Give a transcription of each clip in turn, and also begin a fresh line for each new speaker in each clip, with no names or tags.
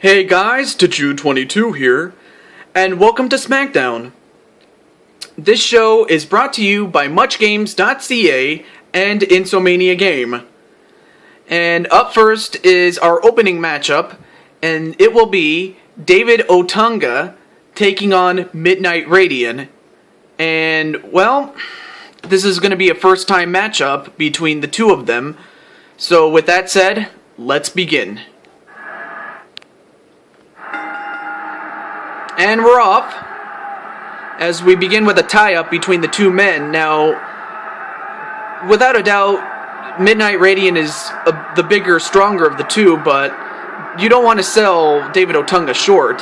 Hey guys, Tachu22 here, and welcome to SmackDown. This show is brought to you by MuchGames.ca and Insomania Game. And up first is our opening matchup, and it will be David Otunga taking on Midnight Radiant. And, well, this is going to be a first-time matchup between the two of them. So with that said, let's begin. And we're off, as we begin with a tie-up between the two men. Now, without a doubt, Midnight Radiant is the bigger, stronger of the two, but you don't want to sell David Otunga short,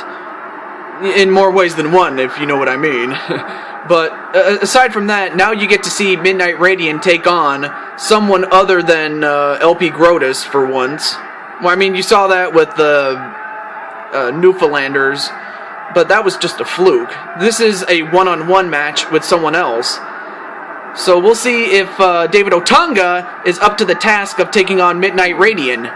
in more ways than one, if you know what I mean. But aside from that, now you get to see Midnight Radiant take on someone other than LP Grotus for once. Well, I mean, you saw that with the Newfoundlanders, but that was just a fluke. This is a one-on-one match with someone else. So we'll see if David Otunga is up to the task of taking on Midnight Radiant.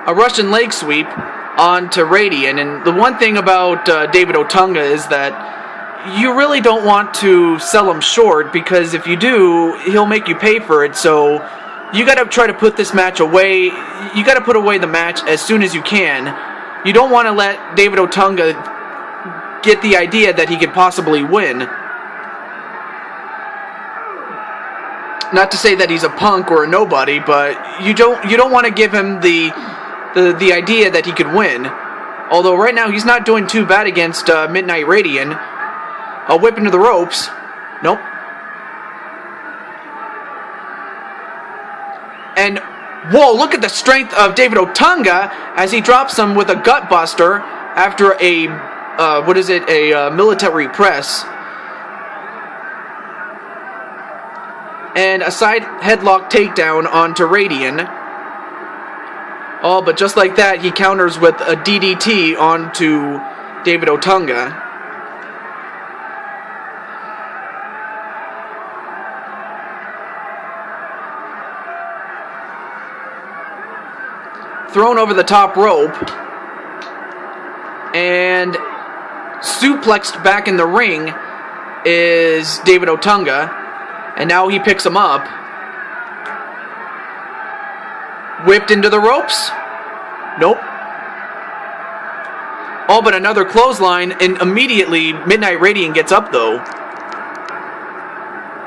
A Russian leg sweep onto Radiant, and the one thing about David Otunga is that you really don't want to sell him short, because if you do, he'll make you pay for it. So you gotta try to put this match away. You gotta put away the match as soon as you can. You don't want to let David Otunga get the idea that he could possibly win. Not to say that he's a punk or a nobody, but you don't want to give him the idea that he could win. Although right now he's not doing too bad against Midnight Radiant. A whip into the ropes. Nope. And, whoa, look at the strength of David Otunga as he drops him with a gut buster after a, military press. And a side headlock takedown onto Radiant. Oh, but just like that, he counters with a DDT onto David Otunga. Thrown over the top rope, and suplexed back in the ring is David Otunga, and now he picks him up. Whipped into the ropes? Nope. Oh, but another clothesline, and immediately Midnight Radiant gets up though.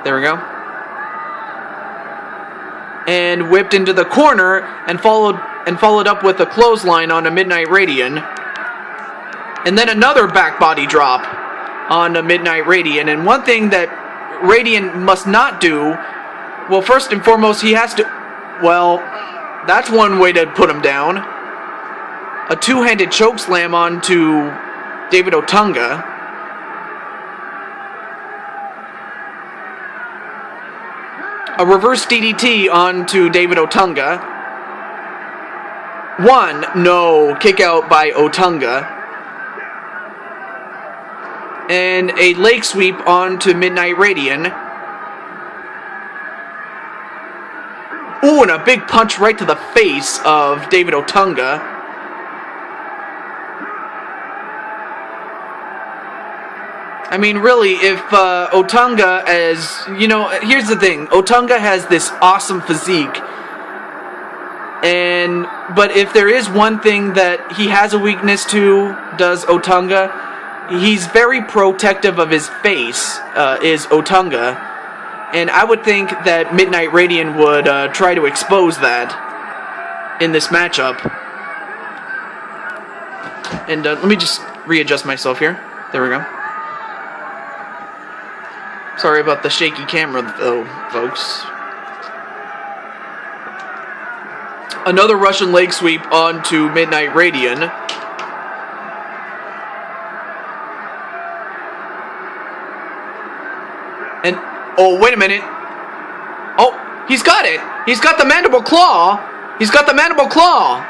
There we go. And whipped into the corner and followed up with a clothesline on a Midnight Radiant. And then another back body drop on a Midnight Radiant. And one thing that Radiant must not do, well, first and foremost, he has to, well, that's one way to put him down. A two-handed chokeslam onto David Otunga. A reverse DDT onto David Otunga. One, no, kick out by Otunga. And a leg sweep onto Midnight Radiant. Ooh, and a big punch right to the face of David Otunga. I mean, really, if Otunga, as, you know, here's the thing. Otunga has this awesome physique. But if there is one thing that he has a weakness to, does Otunga, he's very protective of his face, is Otunga. And I would think that Midnight Radiant would try to expose that in this matchup. And let me just readjust myself here. There we go. Sorry about the shaky camera, though, folks. Another Russian leg sweep onto Midnight Radiant. And, oh, wait a minute. Oh, he's got it. He's got the mandible claw. He's got the mandible claw.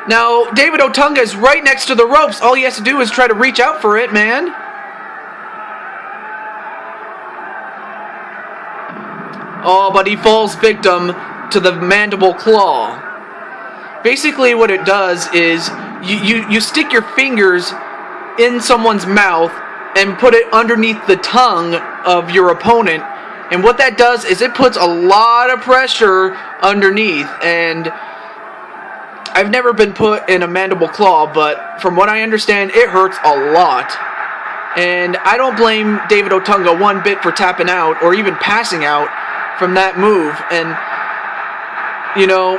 Now, David Otunga is right next to the ropes. All he has to do is try to reach out for it, man. Oh, but he falls victim to the mandible claw. Basically what it does is you stick your fingers in someone's mouth and put it underneath the tongue of your opponent, and what that does is it puts a lot of pressure underneath. And I've never been put in a mandible claw, but from what I understand, it hurts a lot. And I don't blame David Otunga one bit for tapping out or even passing out from that move. And you know,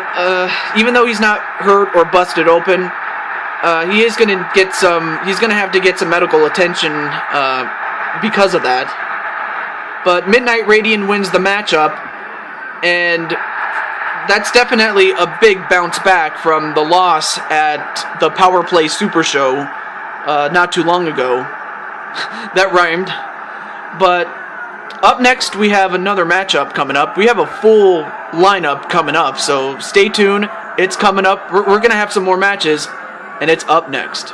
even though he's not hurt or busted open, he is going to get some. He's going to have to get some medical attention because of that. But Midnight Radiant wins the matchup, and that's definitely a big bounce back from the loss at the Power Play Super Show not too long ago. That rhymed. But up next, we have another matchup coming up. We have a full lineup coming up, so stay tuned. It's coming up. We're going to have some more matches, and it's up next.